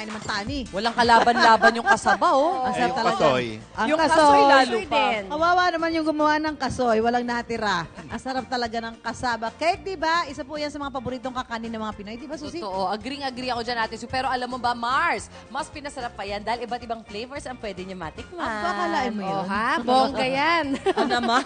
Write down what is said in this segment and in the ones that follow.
kinakain naman tani. Walang kalaban-laban yung kasaba, oh. Ang sarap talaga. kasoy. Ang Yung kasoy. kasoy lalo pa. din. Kawawa naman yung gumawa ng kasoy, walang natira. Ang sarap talaga ng kasaba cake, di ba? Isa po yan sa mga paboritong kakanin ng mga Pinoy, di ba, Susi? Totoo. Agreeing-agree ako dyan, Ate Su. Pero alam mo ba, Mars, mas pinasarap pa yan dahil iba't ibang flavors ang pwede niya matikman. Bakalain mo yun. Oh, ha? Bongga yan. Ano naman?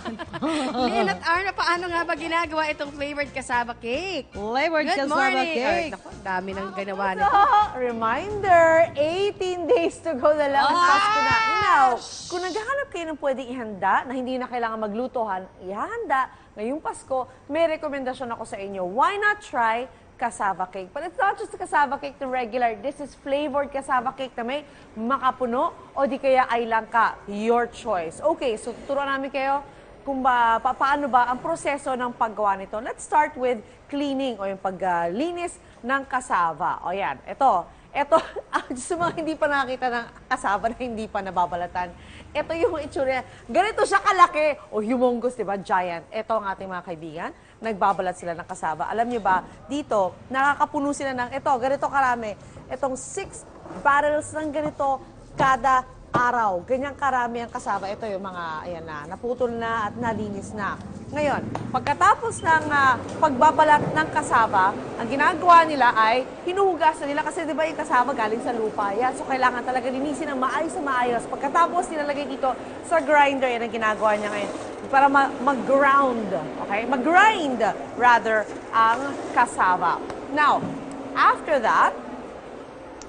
Lynn at Arna, paano nga ba ginagawa itong flavored cassava cake? Flavored Good cassava morning. cake. Naku, dami ng ganawa nito. Reminder, 18 days to go na lang ang Pasko na. Now, kung naghahanap kayo ng pwedeng ihanda na hindi na kailangan maglutohan, ihanda ngayong Pasko, may rekomendasyon ako sa inyo. Why not try cassava cake? But it's not just a cassava cake na regular. This is flavored cassava cake na may makapuno o di kaya ay langka. Your choice. Okay, so tuturuan namin kayo kung paano ba ang proseso ng paggawa nito. Let's start with cleaning o yung paglinis ng cassava. O yan, ito, sa mga hindi pa nakita ng cassava na hindi pa nababalatan, ito yung itsura. Ganito siya kalaki o humongous, di ba? Giant. Ito ang ating mga kaibigan. Nagbabalat sila ng cassava. Alam niyo ba, dito, nakakapuno sila ng ganito karami. Itong 6 barrels ng ganito kada araw. Ganyang karami ang cassava. Ito yung mga, ayan na, naputol na at nalinis na. Ngayon, pagkatapos ng pagbabalat ng cassava, ang ginagawa nila ay hinuhugasan nila kasi di ba yung cassava galing sa lupa. Yan. So, kailangan talaga linisin ng maayos na maayos. Pagkatapos, nilalagay dito sa grinder. Yan ang ginagawa niya ngayon. Para mag-ground. Okay? Mag-grind, rather, ang cassava. Now, after that,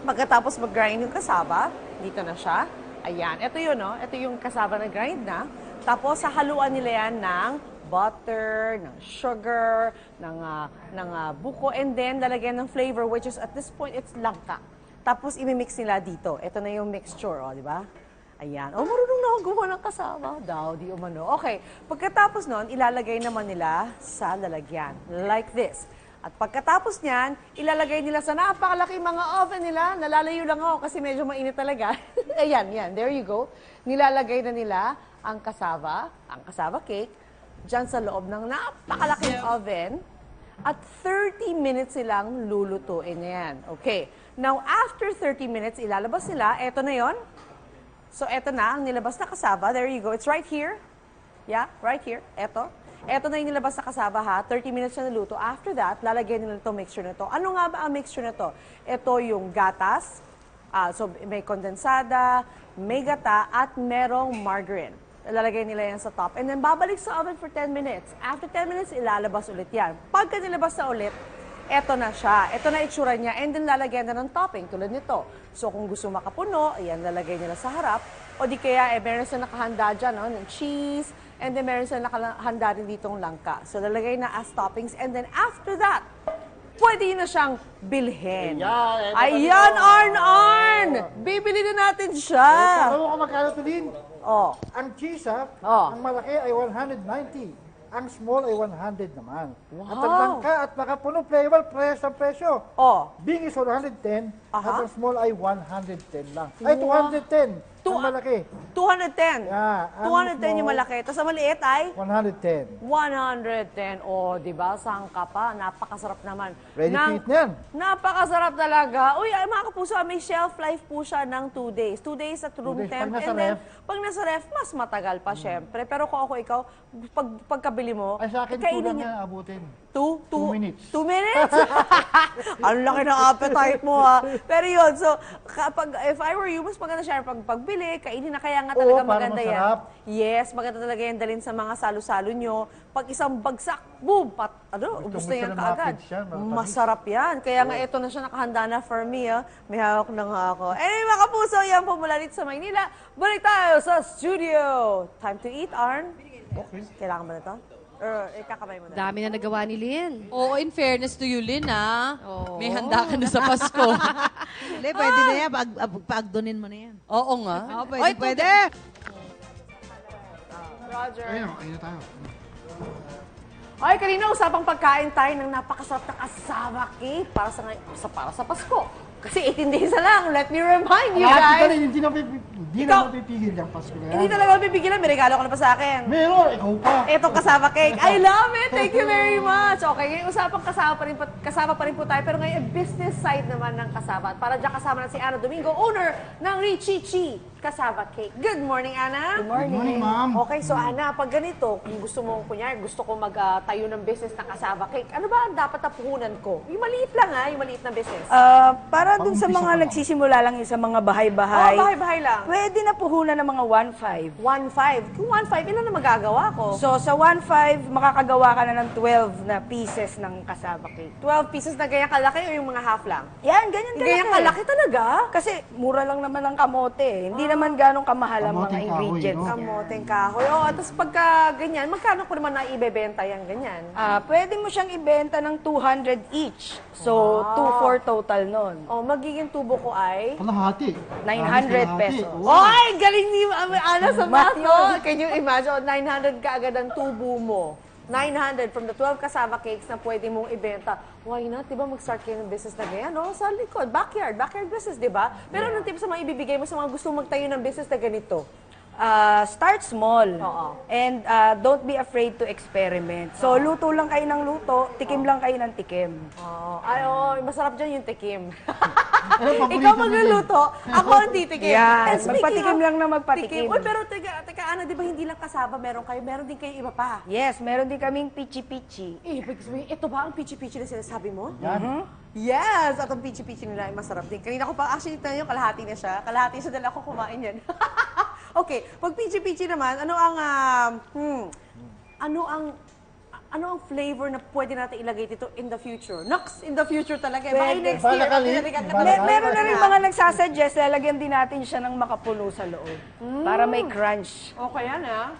pagkatapos mag-grind yung cassava, dito na siya. Ayan. Ito yun, no? Ito yung cassava na grind na. Tapos, sahaluan nila yan ng butter, ng sugar, ng buko, and then lalagyan ng flavor, which is at this point, it's langka. Tapos, imimix nila dito. Ito na yung mixture, di ba? Ayan. Oh, marunong na ako gumawa ng kasama. Daw, di umano. Okay. Pagkatapos nun, ilalagay naman nila sa lalagyan. Like this. At pagkatapos niyan, ilalagay nila sa napakalaking mga oven nila. Nalalayo lang ako kasi medyo mainit talaga. Ayan, yan. There you go. Nilalagay na nila ang cassava cake, dyan sa loob ng napakalaking oven. At 30 minutes silang lulutuin yan. Okay. Now, after 30 minutes, ilalabas nila. Eto na yon. So, eto na ang nilabas na cassava. There you go. It's right here. Yeah, right here. Eto. Eto na yung nilabas na cassava, ha. 30 minutes na naluto. After that, lalagyan nila itong mixture na ito. Ano nga ba ang mixture na ito? Ito yung gatas. So, may kondensada, may gata, at merong margarine. Lalagay nila yan sa top. And then, babalik sa oven for 10 minutes. After 10 minutes, ilalabas ulit yan. Pagka nilabas na ulit, eto na siya. Eto na itsura niya. And then, lalagyan na ng topping tulad nito. So, kung gusto makapuno, ayan, lalagay nila sa harap. O di kaya, meron sila nakahanda dyan, no, ng cheese. And then, meron sila nakahanda rin ditong langka. So, lalagay na as toppings. And then, after that, pwede na siyang bilhin. Ayan, Arn! Bibili na natin siya. Alam mo kung magkano ito din? Oh. Ang cheese, ha? Oh. Ang malaki ay 190. Ang small ay 100 naman. Wow. At ang langka at makapuno flavor, press ang presyo. Oh. Big is 110, at Aha. ang small ay 110 lang. Ay, 210. Ang malaki. 210. Yeah, ang 210 yung small, malaki. Tapos ang maliit ay 110. 110. Oh, di ba? Sangka pa. Napakasarap naman. Ready to eat na yan. Napakasarap talaga. Uy, ay, mga kapuso, may shelf life po siya ng 2 days. 2 days at room 2 days. temp. Pag nasa And then, ref. pag nasa ref, mas matagal pa, syempre. Pero kung ako ikaw, pagkabili mo, Ay, sa akin, kainin kulang niya. na abutin. 2 minutes. 2 minutes? Ang laki ng appetite mo, ha? Pero yun, so, if I were you, mas maganda siya pagbili, kainin na kaya nga talaga para maganda yan. masarap. Yes, maganda talaga yan dalhin sa mga salo-salo nyo. Pag isang bagsak, boom, ubus na yan kaagad. Masarap yan. Kaya nga ito na siya nakahanda na for me, ha? May hawak na nga ako. Anyway, mga kapuso, yan po mula dito sa Maynila. Balik tayo sa studio. Time to eat, Arn. Okay. Kailangan ba na ito? Or ikakamay mo na? Dami na nagawa ni Lynn. Oo, in fairness to you, Lynn, ha? Oo. May handa ka na sa Pasko. Hindi, pwede na yan. Paagdunin mo na yan. Oo nga. Oo, Oy, pwede. Roger. Ayun, ayun na tayo. Ay, kanina usapang pagkain tayo ng napakasarap na cassava cake para sa Pasko. Kasi 18 days na lang. Let me remind you Lahat guys. hindi na mapipigil yung Pasko na yan. Hindi talaga mapipigilan. May regalo ka na pa sa akin. Meron, ikaw pa. Itong cassava cake. I love it. Thank you very much. Okay, ngayon usapang cassava pa rin kasama pa rin po tayo. Pero ngayon, business side naman ng Kasaba. At para dyan kasama na si Ana Domingo, owner ng Richichi Kasaba Cake. Good morning, Ana. Good morning, ma'am. Okay, so Ana, pag ganito, kung gusto mo, kunyari, gusto ko magtayo ng business na Kasaba Cake, ano ba ang dapat na puhunan ko? Yung maliit lang yung maliit na business. Para dun sa Pang-umpisa mga pa lang. nagsisimula lang yung sa mga bahay-bahay. Bahay-bahay lang. Pwede na puhunan ng mga 1.5. 1.5. Kung 1.5, ilan na magagawa ko? So sa 1.5, makakagawa ka na ng 12 na pieces ng kasaba cake. 12 pieces na ganyan kalaki o yung mga half lang? Yan, ganyan kalaki. Ganyan kalaki talaga? Kasi mura lang naman ang kamote. Hindi naman ganong kamahal ang mga Kamoteng kahoy, ingredients no? niya. Kamoteng kahoy. Oo, tapos pagka ganyan, magkano ko naman na ibebenta yan ganyan? Pwede mo siyang ibenta ng 200 each. So, 2-4 total nun. Oh, magiging tubo ko ay... Kalahati. 900 pesos. Oo. Oy, galing ni Ana sa math, Math no? Can you imagine, 900 ka agad ang tubo mo. 900 from the 12 kasama cakes na pwede mong ibenta. Why not? Diba mag-start kayo ng business na ganyan, no? Sa likod, backyard business, diba? Pero anong tips sa mga ibibigay mo sa mga gusto magtayo ng business na ganito? Start small. Oo. And don't be afraid to experiment. So, luto lang kayo ng luto, tikim lang kayo ng tikim. Oh, ay, masarap dyan yung tikim. paborito Ikaw mo magluluto, ako ang titikim. Yan, And speaking magpatikim of lang na magpatikim. tikim, uy, pero teka, Ana, di ba hindi lang kasaba meron kayo? Meron din kayo iba pa. Yes, meron din kaming pichi-pichi. Ibig sabihin, ito ba ang pichi-pichi na sinasabi mo? Yan. Yes! At ang pichi-pichi nila ay masarap din. Kanina ko pa, actually, ito yung kalahati na siya. Kalahati siya dahil ako kumain yan. Okay, pag pichi-pichi naman, ano ang flavor na pwede natin ilagay dito in the future? Nox, in the future talaga. Baka Pwede. next year. Balakali. Meron na rin mga nagsasuggest, lalagyan din natin siya ng makapuno sa loob. Para may crunch. Okay yan, ha?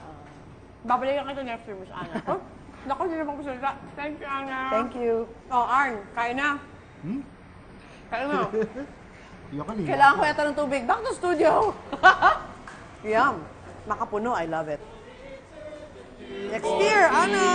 Babalikan kita next year, Miss Ana. Oh, naku, hindi naman ko salita. Thank you, Ana. Thank you. Oh, Arn, kain na. Kain na. Yoko niya. Kailangan ko yata ng tubig. Back to studio. Yum. Makapuno, I love it. Next year, Ana.